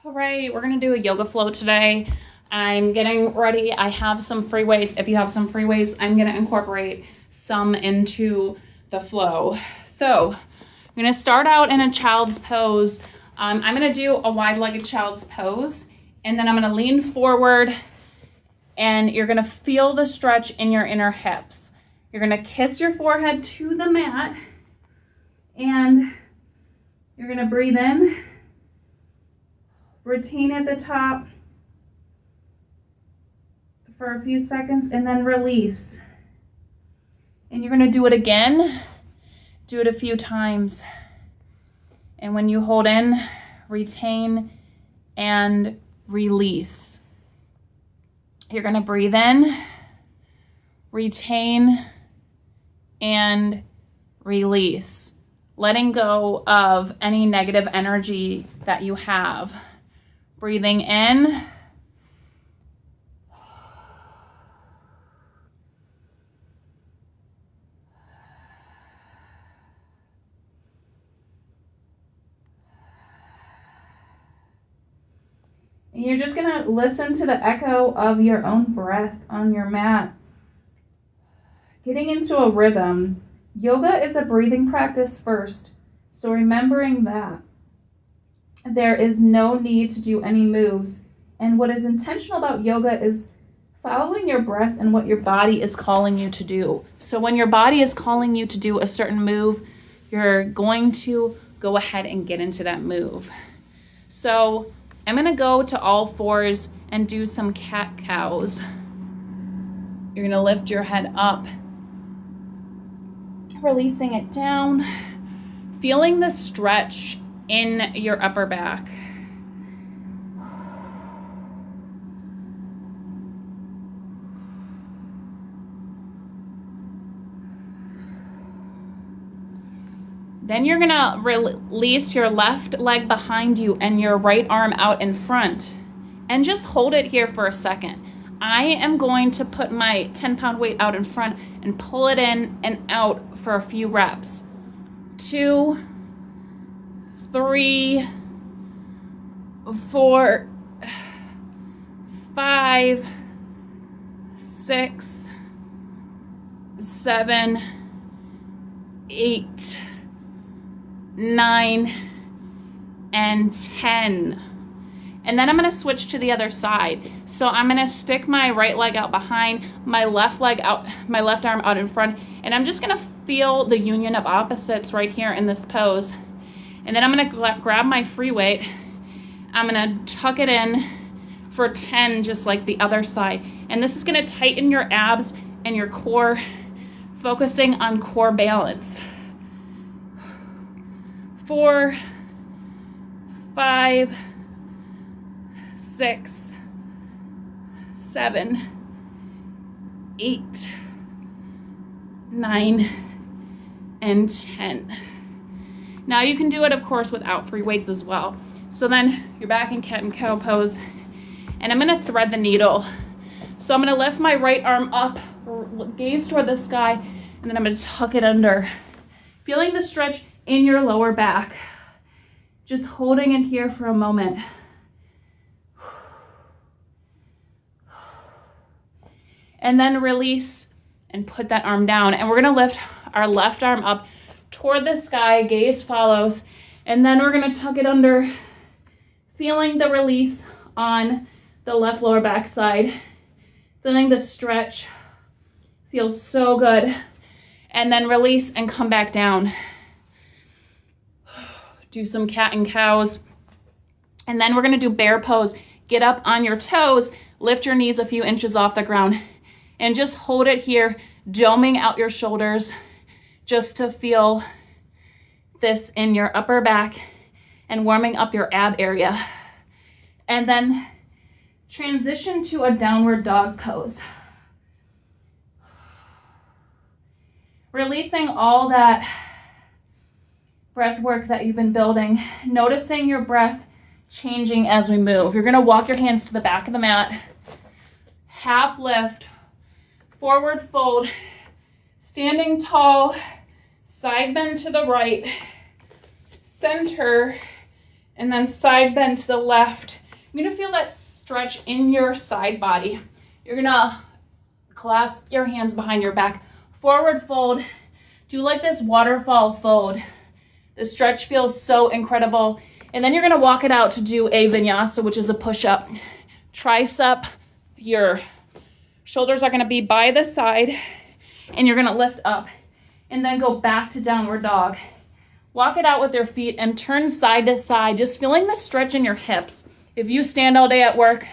All right, we're gonna do a yoga flow today. I'm getting ready. I have some free weights. If you have some free weights, I'm gonna incorporate some into the flow. So I'm gonna start out in a child's pose. I'm gonna do a wide-legged child's pose, and then I'm gonna lean forward, and you're gonna feel the stretch in your inner hips. You're gonna kiss your forehead to the mat, and you're gonna breathe in, retain at the top for a few seconds, and then release. And you're gonna do it again. Do it a few times. And when you hold in, retain and release. You're gonna breathe in, retain, and release. Letting go of any negative energy that you have. Breathing in. And you're just gonna listen to the echo of your own breath on your mat. Getting into a rhythm. Yoga is a breathing practice first, so remembering that there is no need to do any moves. And what is intentional about yoga is following your breath and what your body is calling you to do. So when your body is calling you to do a certain move, you're going to go ahead and get into that move. So I'm gonna go to all fours and do some cat-cows. You're gonna lift your head up, releasing it down, feeling the stretch in your upper back. Then you're gonna release your left leg behind you and your right arm out in front, and just hold it here for a second. I am going to put my 10-pound weight out in front and pull it in and out for a few reps. 2, 3, 4, 5, 6, 7, 8, 9, and 10. And then I'm gonna switch to the other side. So I'm gonna stick my right leg out behind, my left leg out, my left arm out in front, and I'm just gonna feel the union of opposites right here in this pose. And then I'm gonna grab my free weight. I'm gonna tuck it in for 10, just like the other side. And this is gonna tighten your abs and your core, focusing on core balance. 4, 5, 6, 7, 8, 9, and 10. Now you can do it, of course, without free weights as well. So then you're back in cat and cow pose, and I'm gonna thread the needle. So I'm gonna lift my right arm up, gaze toward the sky, and then I'm gonna tuck it under. Feeling the stretch in your lower back. Just holding it here for a moment. And then release and put that arm down. And we're gonna lift our left arm up toward the sky, gaze follows, and then we're gonna tuck it under, feeling the release on the left lower back side, feeling the stretch, feels so good. And then release and come back down. Do some cat and cows. And then we're gonna do bear pose. Get up on your toes, lift your knees a few inches off the ground, and just hold it here, doming out your shoulders, just to feel this in your upper back and warming up your ab area. And then transition to a downward dog pose. Releasing all that breath work that you've been building, noticing your breath changing as we move. You're gonna walk your hands to the back of the mat, half lift, forward fold, standing tall, side bend to the right, center, and then side bend to the left. You're gonna feel that stretch in your side body. You're gonna clasp your hands behind your back, forward fold, do like this waterfall fold. The stretch feels so incredible. And then you're gonna walk it out to do a vinyasa, which is a push-up. Tricep, your shoulders are gonna be by the side, and you're gonna lift up, and then go back to downward dog. Walk it out with your feet and turn side to side, just feeling the stretch in your hips. If you stand all day at work,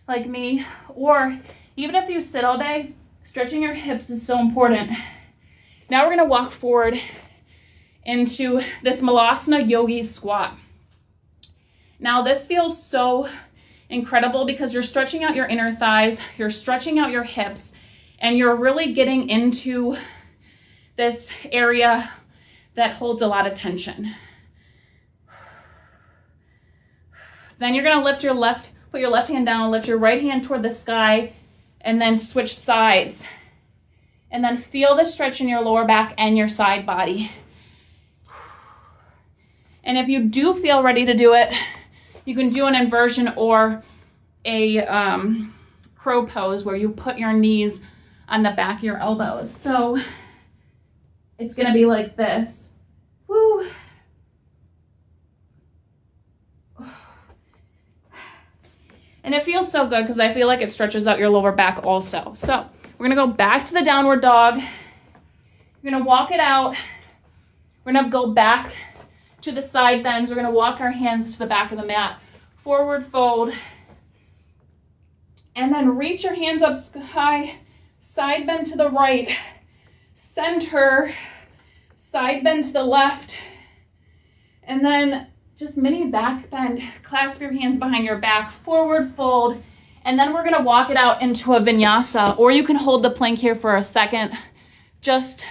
like me, or even if you sit all day, stretching your hips is so important. Now we're gonna walk forward into this Malasana Yogi squat. Now this feels so incredible because you're stretching out your inner thighs, you're stretching out your hips, and you're really getting into this area that holds a lot of tension. Then you're gonna put your left hand down, lift your right hand toward the sky, and then switch sides. And then feel the stretch in your lower back and your side body. And if you do feel ready to do it, you can do an inversion or a crow pose where you put your knees on the back of your elbows. So it's gonna be like this. Woo. And it feels so good because I feel like it stretches out your lower back also. So we're gonna go back to the downward dog. You're gonna walk it out. We're gonna go back to the side bends. We're gonna walk our hands to the back of the mat. Forward fold. And then reach your hands up high. Side bend to the right. Center. Side bend to the left. And then just mini back bend. Clasp your hands behind your back. Forward fold. And then we're gonna walk it out into a vinyasa, or you can hold the plank here for a second just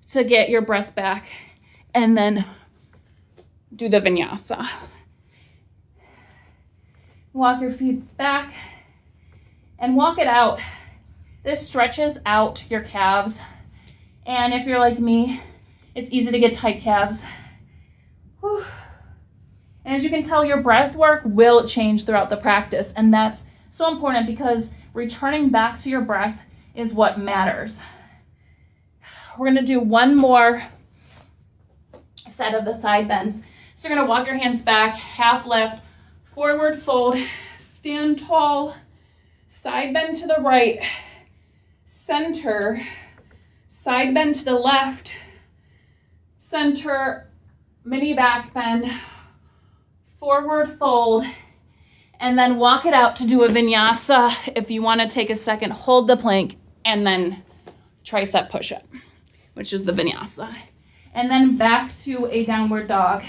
to get your breath back and then do the vinyasa. Walk your feet back and walk it out. This stretches out your calves. And if you're like me, it's easy to get tight calves. Whew. And as you can tell, your breath work will change throughout the practice. And that's so important because returning back to your breath is what matters. We're gonna do one more set of the side bends. So you're gonna walk your hands back, half lift, forward fold, stand tall, side bend to the right, center, side bend to the left, center, mini back bend, forward fold, and then walk it out to do a vinyasa. If you want to take a second, hold the plank, and then tricep push-up, which is the vinyasa. And then back to a downward dog.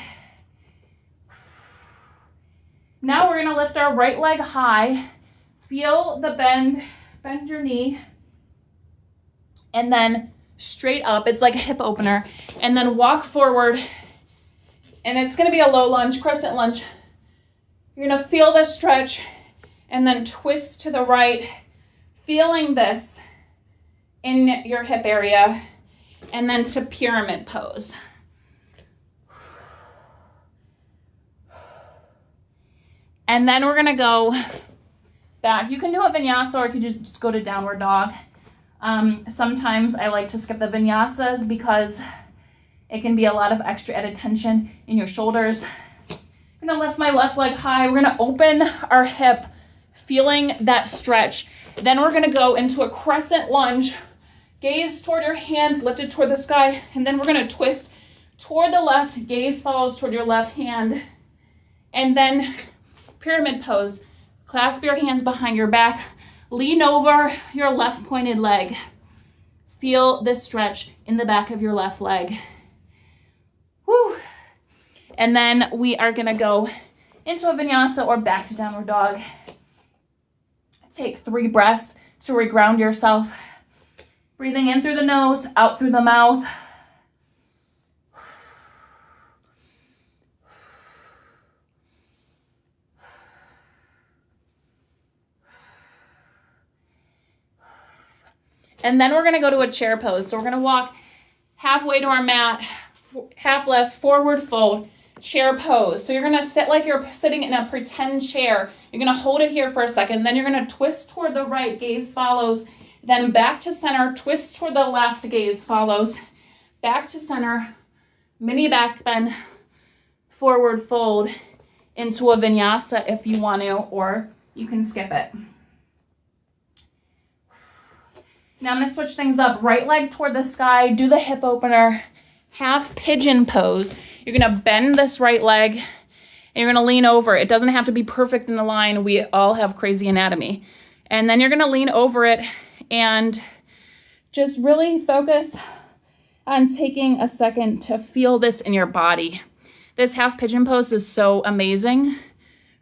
Now we're gonna lift our right leg high, feel the bend your knee, and then straight up. It's like a hip opener, and then walk forward, and it's gonna be a low lunge, crescent lunge. You're gonna feel this stretch and then twist to the right, feeling this in your hip area, and then to pyramid pose. And then we're gonna go back. You can do a vinyasa or you can just go to downward dog. Sometimes I like to skip the vinyasas because it can be a lot of extra added tension in your shoulders. I'm gonna lift my left leg high. We're gonna open our hip, feeling that stretch. Then we're gonna go into a crescent lunge. Gaze toward your hands, lifted toward the sky. And then we're gonna twist toward the left. Gaze follows toward your left hand. And then pyramid pose. Clasp your hands behind your back. Lean over your left pointed leg. Feel this stretch in the back of your left leg. Woo. And then we are gonna go into a vinyasa or back to downward dog. Take 3 breaths to reground yourself. Breathing in through the nose, out through the mouth. And then we're gonna go to a chair pose. So we're gonna walk halfway to our mat, half lift, forward fold, chair pose. So you're gonna sit like you're sitting in a pretend chair. You're gonna hold it here for a second, then you're gonna twist toward the right, gaze follows, then back to center, twist toward the left, gaze follows, back to center, mini back bend, forward fold into a vinyasa if you want to, or you can skip it. Now I'm gonna switch things up. Right leg toward the sky, do the hip opener, half pigeon pose. You're gonna bend this right leg and you're gonna lean over. It doesn't have to be perfect in a line. We all have crazy anatomy. And then you're gonna lean over it and just really focus on taking a second to feel this in your body. This half pigeon pose is so amazing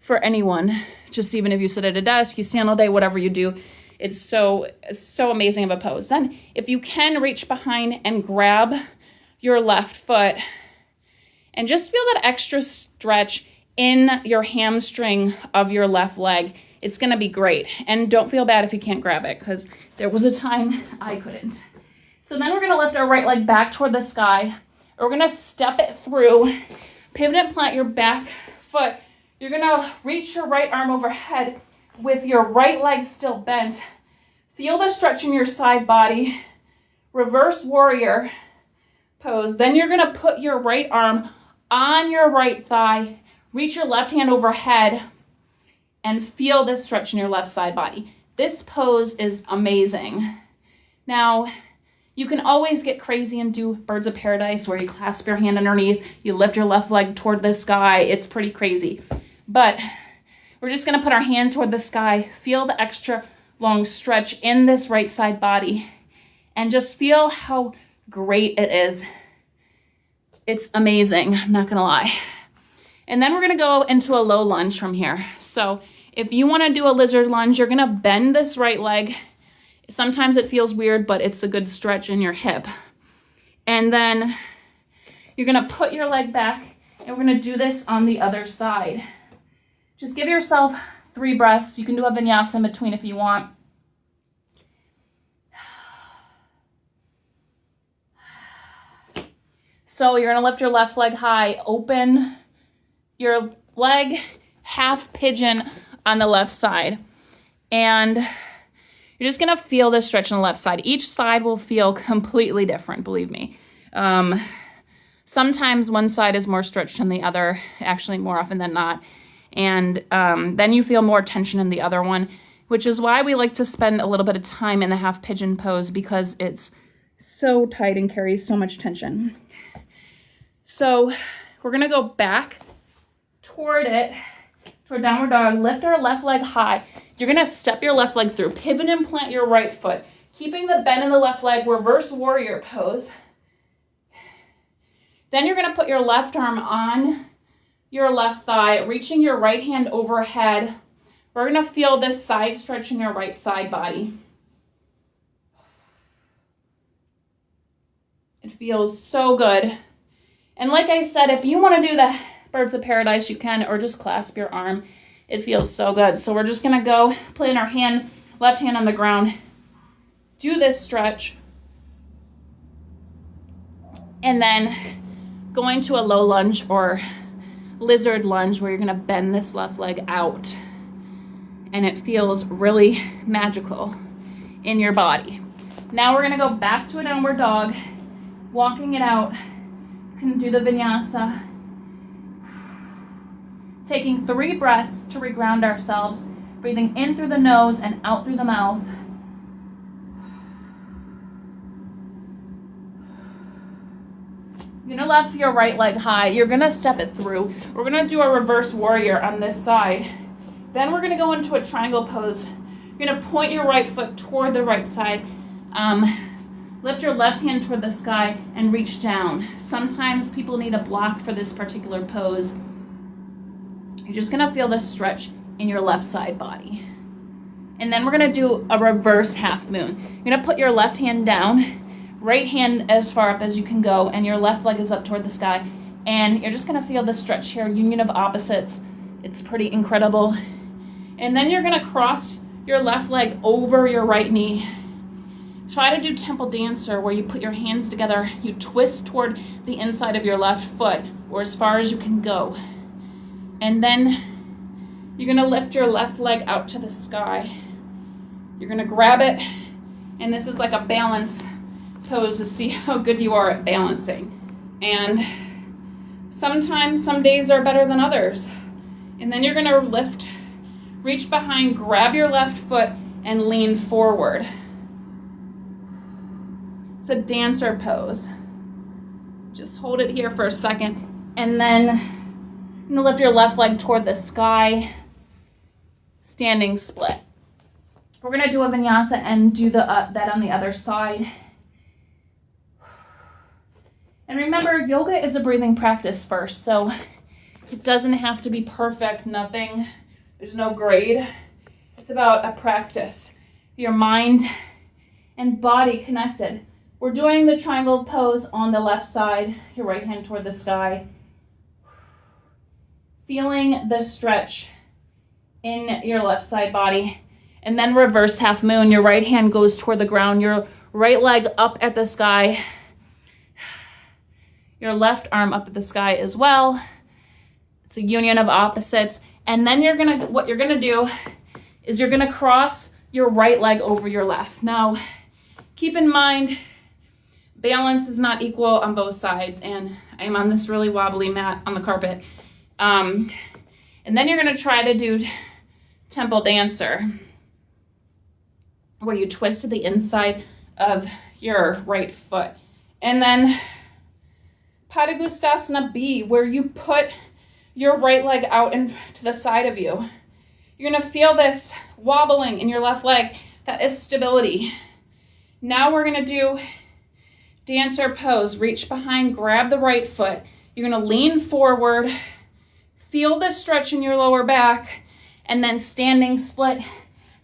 for anyone. Just even if you sit at a desk, you stand all day, whatever you do, it's so amazing of a pose. Then if you can, reach behind and grab your left foot and just feel that extra stretch in your hamstring of your left leg. It's gonna be great. And don't feel bad if you can't grab it, because there was a time I couldn't. So then we're gonna lift our right leg back toward the sky. We're gonna step it through, pivot and plant your back foot. You're gonna reach your right arm overhead with your right leg still bent. Feel the stretch in your side body. Reverse warrior pose. Then you're gonna put your right arm on your right thigh, reach your left hand overhead, and feel this stretch in your left side body. This pose is amazing. Now, you can always get crazy and do birds of paradise where you clasp your hand underneath, you lift your left leg toward the sky. It's pretty crazy. But we're just gonna put our hand toward the sky, feel the extra long stretch in this right side body, and just feel how great it is. It's amazing, I'm not gonna lie. And then we're gonna go into a low lunge from here. So if you wanna do a lizard lunge, you're gonna bend this right leg. Sometimes it feels weird, but it's a good stretch in your hip. And then you're gonna put your leg back and we're gonna do this on the other side. Just give yourself 3 breaths. You can do a vinyasa in between if you want. So you're gonna lift your left leg high, open your leg, half pigeon on the left side. And you're just gonna feel this stretch on the left side. Each side will feel completely different, believe me. Sometimes one side is more stretched than the other, actually more often than not. And then you feel more tension in the other one, which is why we like to spend a little bit of time in the half pigeon pose, because it's so tight and carries so much tension. So we're gonna go back toward it, toward downward dog, lift our left leg high. You're gonna step your left leg through, pivot and plant your right foot, keeping the bend in the left leg, reverse warrior pose. Then you're gonna put your left arm on your left thigh, reaching your right hand overhead. We're gonna feel this side stretch in your right side body. It feels so good. And like I said, if you wanna do the birds of paradise, you can, or just clasp your arm. It feels so good. So we're just gonna go plant our hand, left hand on the ground, do this stretch, and then go into a low lunge or lizard lunge where you're gonna bend this left leg out. And it feels really magical in your body. Now we're gonna go back to a downward dog, walking it out. You can do the vinyasa. Taking 3 breaths to reground ourselves, breathing in through the nose and out through the mouth. You're gonna lift your right leg high. You're gonna step it through. We're gonna do a reverse warrior on this side. Then we're gonna go into a triangle pose. You're gonna point your right foot toward the right side. Lift your left hand toward the sky and reach down. Sometimes people need a block for this particular pose. You're just gonna feel this stretch in your left side body. And then we're gonna do a reverse half moon. You're gonna put your left hand down, right hand as far up as you can go, and your left leg is up toward the sky. And you're just gonna feel this stretch here, union of opposites. It's pretty incredible. And then you're gonna cross your left leg over your right knee. Try to do temple dancer where you put your hands together, you twist toward the inside of your left foot, or as far as you can go. And then you're gonna lift your left leg out to the sky. You're gonna grab it, and this is like a balance pose to see how good you are at balancing. And sometimes some days are better than others. And then you're gonna lift, reach behind, grab your left foot, and lean forward. It's a dancer pose. Just hold it here for a second, and then you're gonna lift your left leg toward the sky, standing split. We're gonna do a vinyasa and do that on the other side. And remember, yoga is a breathing practice first, so it doesn't have to be perfect, nothing. There's no grade. It's about a practice. Your mind and body connected. We're doing the triangle pose on the left side, your right hand toward the sky. Feeling the stretch in your left side body. And then reverse half moon. Your right hand goes toward the ground, your right leg up at the sky. Your left arm up at the sky as well. It's a union of opposites. And then what you're gonna do is you're gonna cross your right leg over your left. Now, keep in mind, balance is not equal on both sides, and I'm on this really wobbly mat on the carpet. And then you're gonna try to do temple dancer, where you twist to the inside of your right foot. And then Padangusthasana B, where you put your right leg out to the side of you. You're gonna feel this wobbling in your left leg. That is stability. Now we're gonna do dancer pose. Reach behind, grab the right foot. You're gonna lean forward, feel the stretch in your lower back, and then standing split,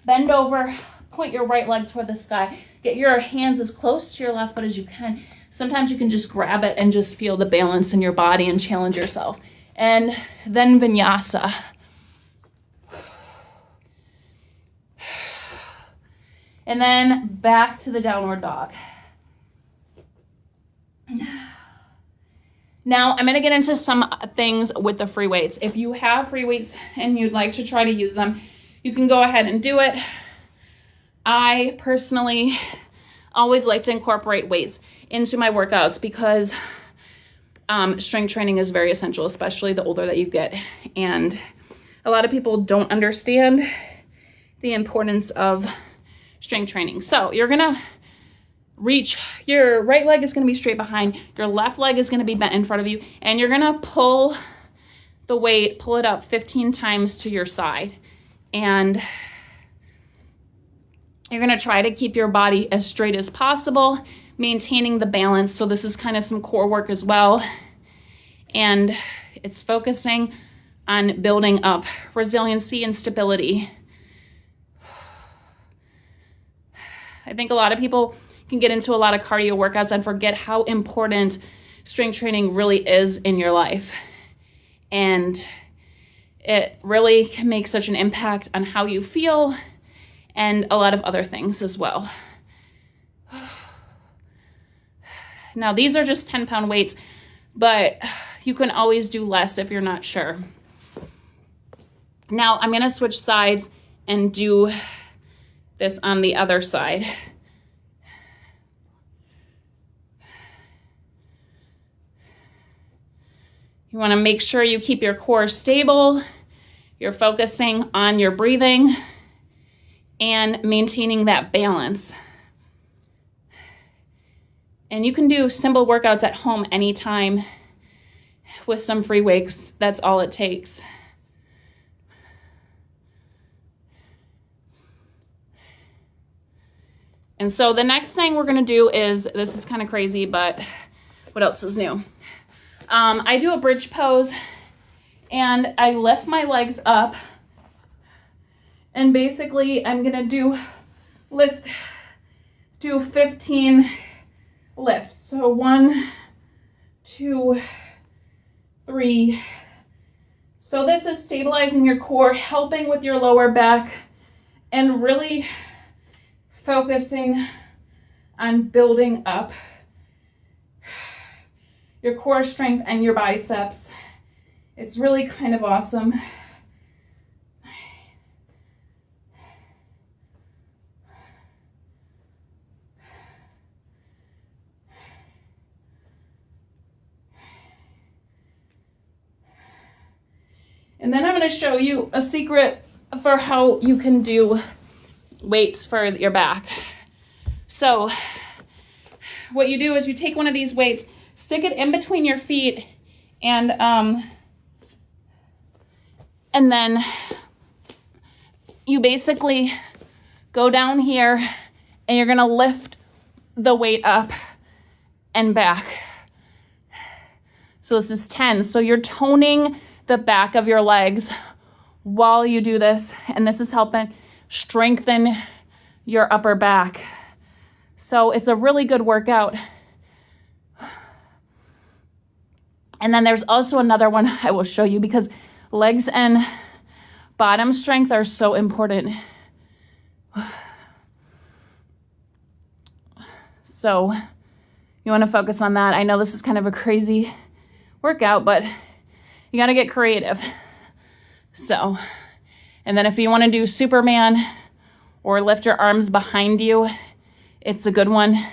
bend over, point your right leg toward the sky. Get your hands as close to your left foot as you can. Sometimes you can just grab it and just feel the balance in your body and challenge yourself. And then vinyasa. And then back to the downward dog. Now I'm gonna get into some things with the free weights. If you have free weights and you'd like to try to use them, you can go ahead and do it. I personally always like to incorporate weights into my workouts because strength training is very essential, especially the older that you get. And a lot of people don't understand the importance of strength training. So you're gonna reach, your right leg is gonna be straight behind, your left leg is gonna be bent in front of you, and you're gonna pull the weight, pull it up 15 times to your side. And you're gonna try to keep your body as straight as possible, maintaining the balance. So this is kind of some core work as well. And it's focusing on building up resiliency and stability. I think a lot of people can get into a lot of cardio workouts and forget how important strength training really is in your life. And it really can make such an impact on how you feel and a lot of other things as well. Now, these are just 10-pound weights, but you can always do less if you're not sure. Now, I'm gonna switch sides and do this on the other side. You wanna make sure you keep your core stable, you're focusing on your breathing, and maintaining that balance. And you can do simple workouts at home anytime with some free weights. That's all it takes. And so the next thing we're gonna do is, this is kind of crazy, but what else is new? I do a bridge pose and I lift my legs up, and basically I'm gonna do 15 lifts. So 1, 2, 3. So this is stabilizing your core, helping with your lower back, and really focusing on building up your core strength and your biceps. It's really kind of awesome. And then I'm going to show you a secret for how you can do weights for your back. So what you do is you take one of these weights, stick it in between your feet, and then you basically go down here and you're going to lift the weight up and back. So this is 10. So you're toning the back of your legs while you do this, and this is helping strengthen your upper back. So it's a really good workout. And then there's also another one I will show you, because legs and bottom strength are so important. So you want to focus on that. I know this is kind of a crazy workout, but you got to get creative. So, and then if you want to do Superman or lift your arms behind you, it's a good one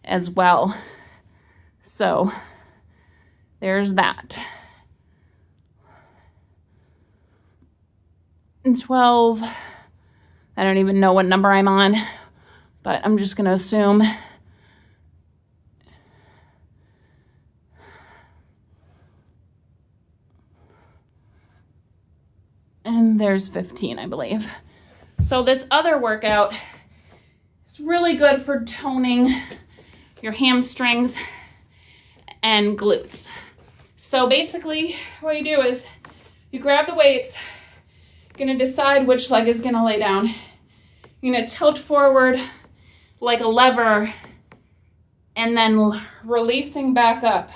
as well. So there's that. And 12, I don't even know what number I'm on, but I'm just going to assume. And there's 15, I believe. So this other workout is really good for toning your hamstrings and glutes. So basically what you do is you grab the weights, you're gonna decide which leg is gonna lay down. You're gonna tilt forward like a lever and then releasing back up.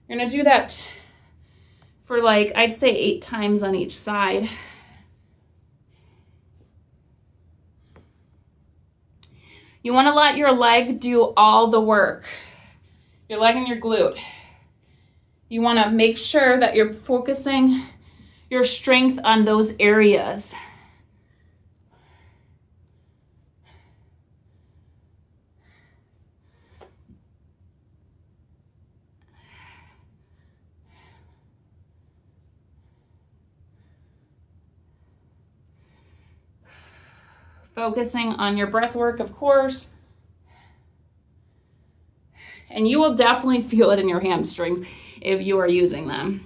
You're gonna do that for like, I'd say 8 times on each side. You want to let your leg do all the work, your leg and your glute. You want to make sure that you're focusing your strength on those areas. Focusing on your breath work, of course. And you will definitely feel it in your hamstrings if you are using them.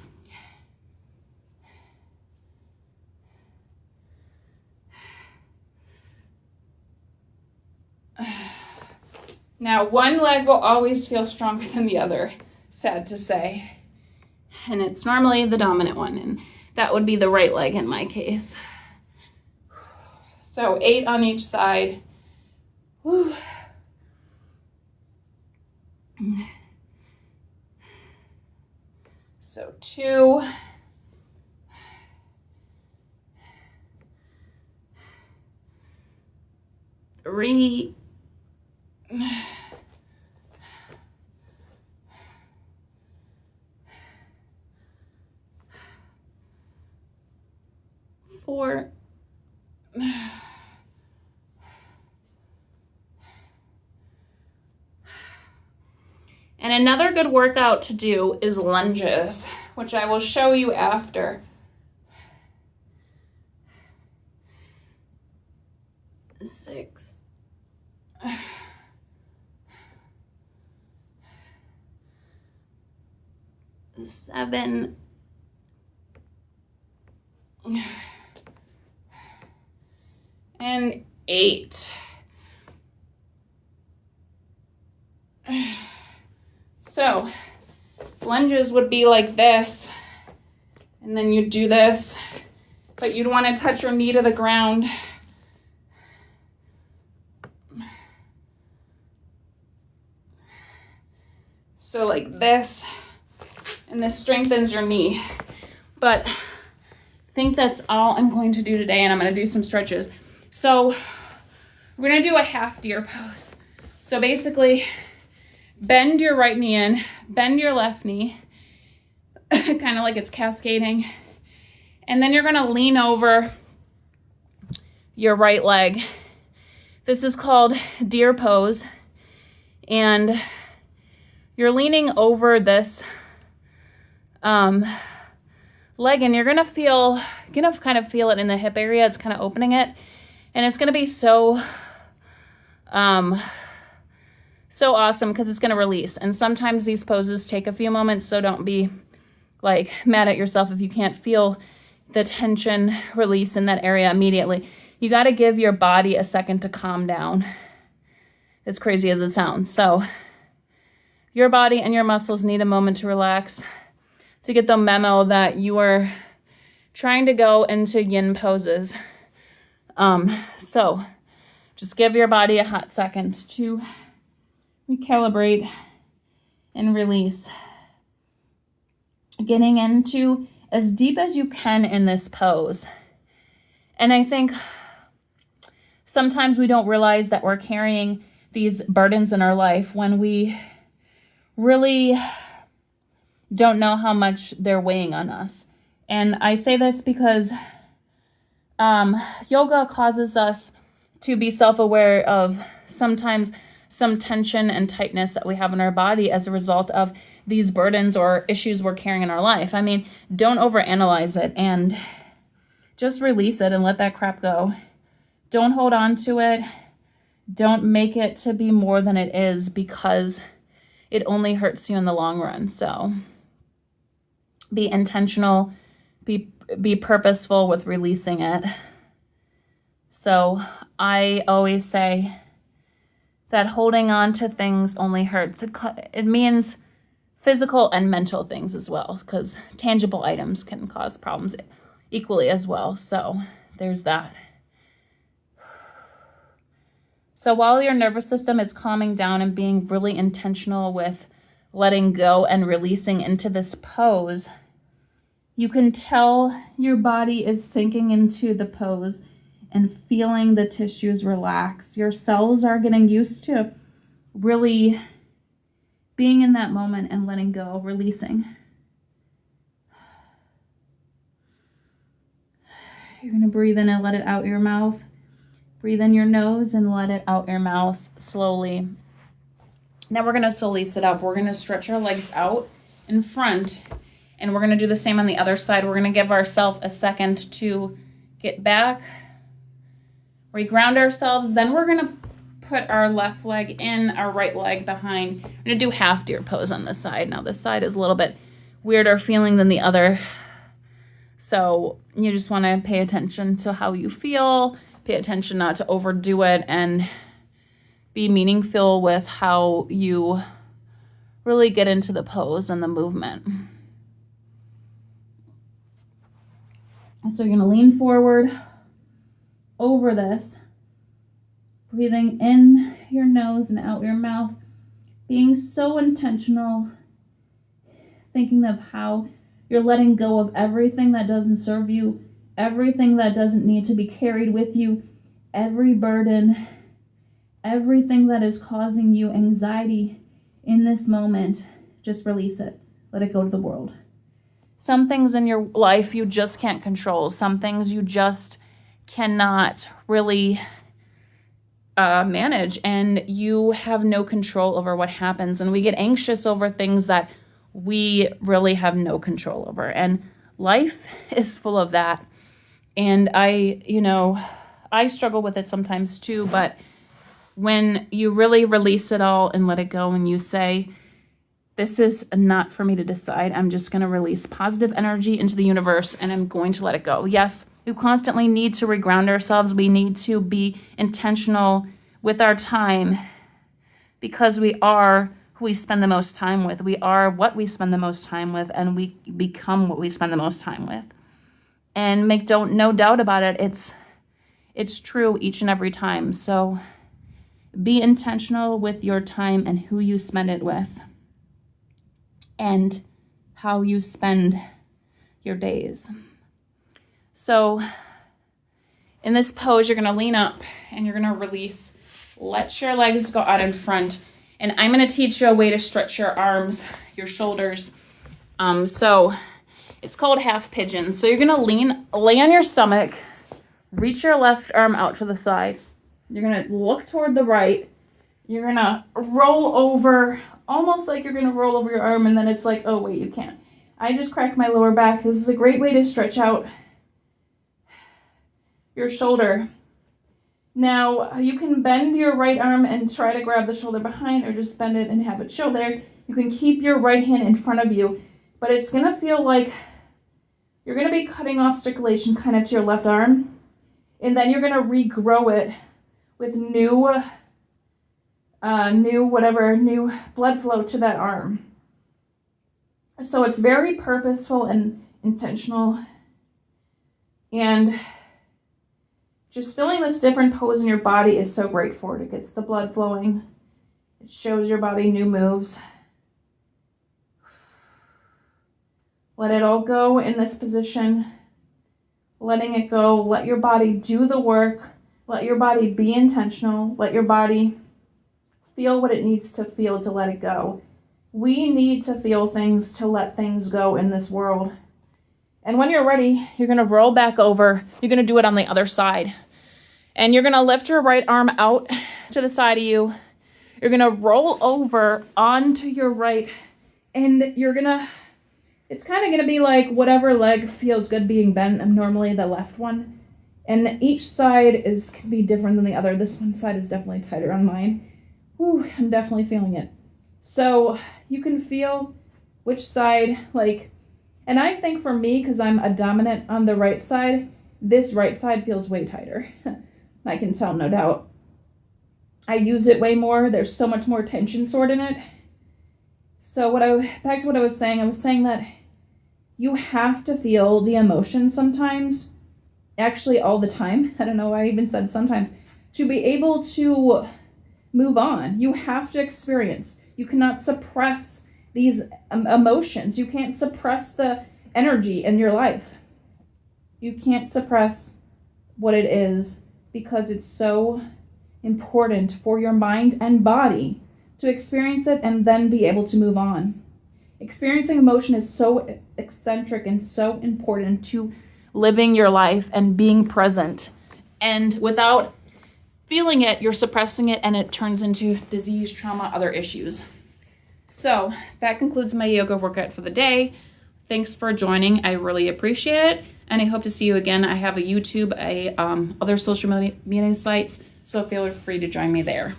Now, one leg will always feel stronger than the other, sad to say. And it's normally the dominant one, and that would be the right leg in my case. So 8 on each side. Whew. So 2. 3. Four. And another good workout to do is lunges, which I will show you after. Six. 7. And 8. So lunges would be like this, and then you do this, but you'd want to touch your knee to the ground. So like this, and this strengthens your knee. But I think that's all I'm going to do today, and I'm going to do some stretches. So we're going to do a half deer pose. So basically, Bend your right knee in, bend your left knee, kind of like it's cascading. And then you're going to lean over your right leg. This is called deer pose. And you're leaning over this leg, and you're going to kind of feel it in the hip area. It's kind of opening it. And it's going to be so awesome because it's going to release. And sometimes these poses take a few moments, so don't be like mad at yourself if you can't feel the tension release in that area immediately. You got to give your body a second to calm down, as crazy as it sounds. So your body and your muscles need a moment to relax, to get the memo that you are trying to go into yin poses. So just give your body a hot second to recalibrate and release. Getting into as deep as you can in this pose. And I think sometimes we don't realize that we're carrying these burdens in our life when we really don't know how much they're weighing on us. And I say this because yoga causes us to be self-aware of sometimes some tension and tightness that we have in our body as a result of these burdens or issues we're carrying in our life. I mean, don't overanalyze it and just release it and let that crap go. Don't hold on to it. Don't make it to be more than it is, because it only hurts you in the long run. So be intentional, be purposeful with releasing it. So I always say that holding on to things only hurts. It means physical and mental things as well, because tangible items can cause problems equally as well. So there's that. So while your nervous system is calming down and being really intentional with letting go and releasing into this pose, you can tell your body is sinking into the pose and feeling the tissues relax. Your cells are getting used to really being in that moment and letting go, releasing. You're going to breathe in and let it out your mouth. Breathe in your nose and let it out your mouth slowly. Now we're going to slowly sit up. We're going to stretch our legs out in front, and we're going to do the same on the other side. We're going to give ourselves a second to get back, reground ourselves. Then we're going to put our left leg in, our right leg behind. We're going to do half deer pose on this side. Now this side is a little bit weirder feeling than the other. So you just want to pay attention to how you feel. Pay attention not to overdo it, and be meaningful with how you really get into the pose and the movement. So you're going to lean forward over this, breathing in your nose and out your mouth, being so intentional, thinking of how you're letting go of everything that doesn't serve you, everything that doesn't need to be carried with you, every burden, everything that is causing you anxiety in this moment. Just release it. Let it go to the world. Some things in your life you just can't control. Some things you just cannot really manage, and you have no control over what happens. And we get anxious over things that we really have no control over. And life is full of that. And I struggle with it sometimes too, but when you really release it all and let it go, and you say, this is not for me to decide, I'm just going to release positive energy into the universe, and I'm going to let it go. Yes, we constantly need to reground ourselves. We need to be intentional with our time, because we are who we spend the most time with. We are what we spend the most time with, and we become what we spend the most time with. And make no doubt about it, it's true each and every time. So be intentional with your time and who you spend it with, and how you spend your days. So in this pose, you're going to lean up and you're going to release. Let your legs go out in front, And I'm going to teach you a way to stretch your arms, your shoulders. So it's called half pigeon. So you're going to lay on your stomach, reach your left arm out to the side. You're going to look toward the right. You're going to roll over, almost like you're going to roll over your arm, and then it's like, oh, wait, you can't. I just cracked my lower back. This is a great way to stretch out your shoulder. Now, you can bend your right arm and try to grab the shoulder behind, or just bend it and have it chill there. You can keep your right hand in front of you, but it's going to feel like you're going to be cutting off circulation kind of to your left arm, and then you're going to regrow it with new blood flow to that arm. So it's very purposeful and intentional, and just feeling this different pose in your body is so great for it. It gets the blood flowing. It shows your body new moves. Let it all go in this position. Letting it go. Let your body do the work. Let your body be intentional. Let your body feel what it needs to feel to let it go. We need to feel things to let things go in this world. And when you're ready, you're going to roll back over. You're going to do it on the other side. And you're going to lift your right arm out to the side of you. You're going to roll over onto your right. And it's kind of going to be like whatever leg feels good being bent. I'm normally the left one. And each side can be different than the other. This one side is definitely tighter on mine. Whew, I'm definitely feeling it. So you can feel which side, and I think for me, because I'm a dominant on the right side, this right side feels way tighter. I can tell, no doubt. I use it way more. There's so much more tension stored in it. So back to what I was saying that you have to feel the emotion sometimes, actually all the time. I don't know why I even said sometimes, to be able to move on. You have to experience. You cannot suppress these emotions. You can't suppress the energy in your life. You can't suppress what it is, because it's so important for your mind and body to experience it and then be able to move on. Experiencing emotion is so eccentric and so important to living your life and being present. And without feeling it, you're suppressing it, and it turns into disease, trauma, other issues. So that concludes my yoga workout for the day. Thanks for joining. I really appreciate it. And I hope to see you again. I have a YouTube, other social media sites, so feel free to join me there.